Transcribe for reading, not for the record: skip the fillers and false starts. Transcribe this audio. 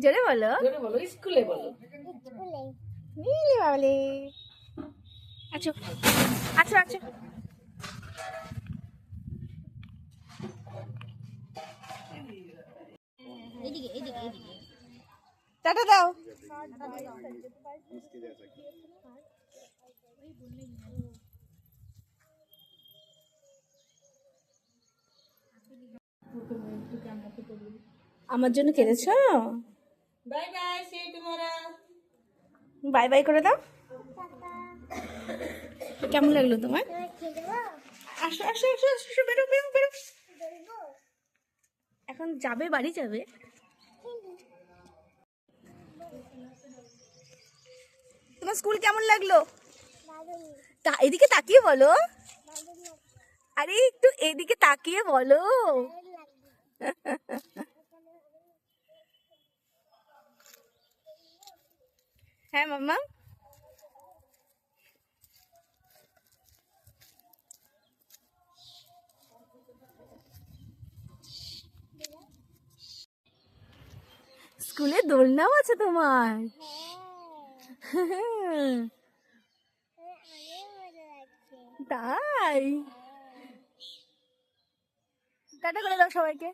জোরে বলো। জোরে বলো, স্কুলে বলো। মিলি বাবলি। আচ্ছা আচ্ছা আচ্ছা। টাটা দাও। আমার জন্য কেঁদেছো? Bye bye, see you tomorrow. Bye bye করে দাও। কেমন লাগলো তোমার? আসো আসো আসো আসো, বেরো বেরো বেরো। এখন যাবে, বাড়ি যাবে? তোমার স্কুল কেমন লাগলো? তা এদিকে তাকিয়ে বলো। আরে একটু এদিকে তাকিয়ে বলো। হ্যাঁ মাম্মা। স্কুলে দোলনাও আছে তোমার? তাই? টাটা করে দাও সবাইকে।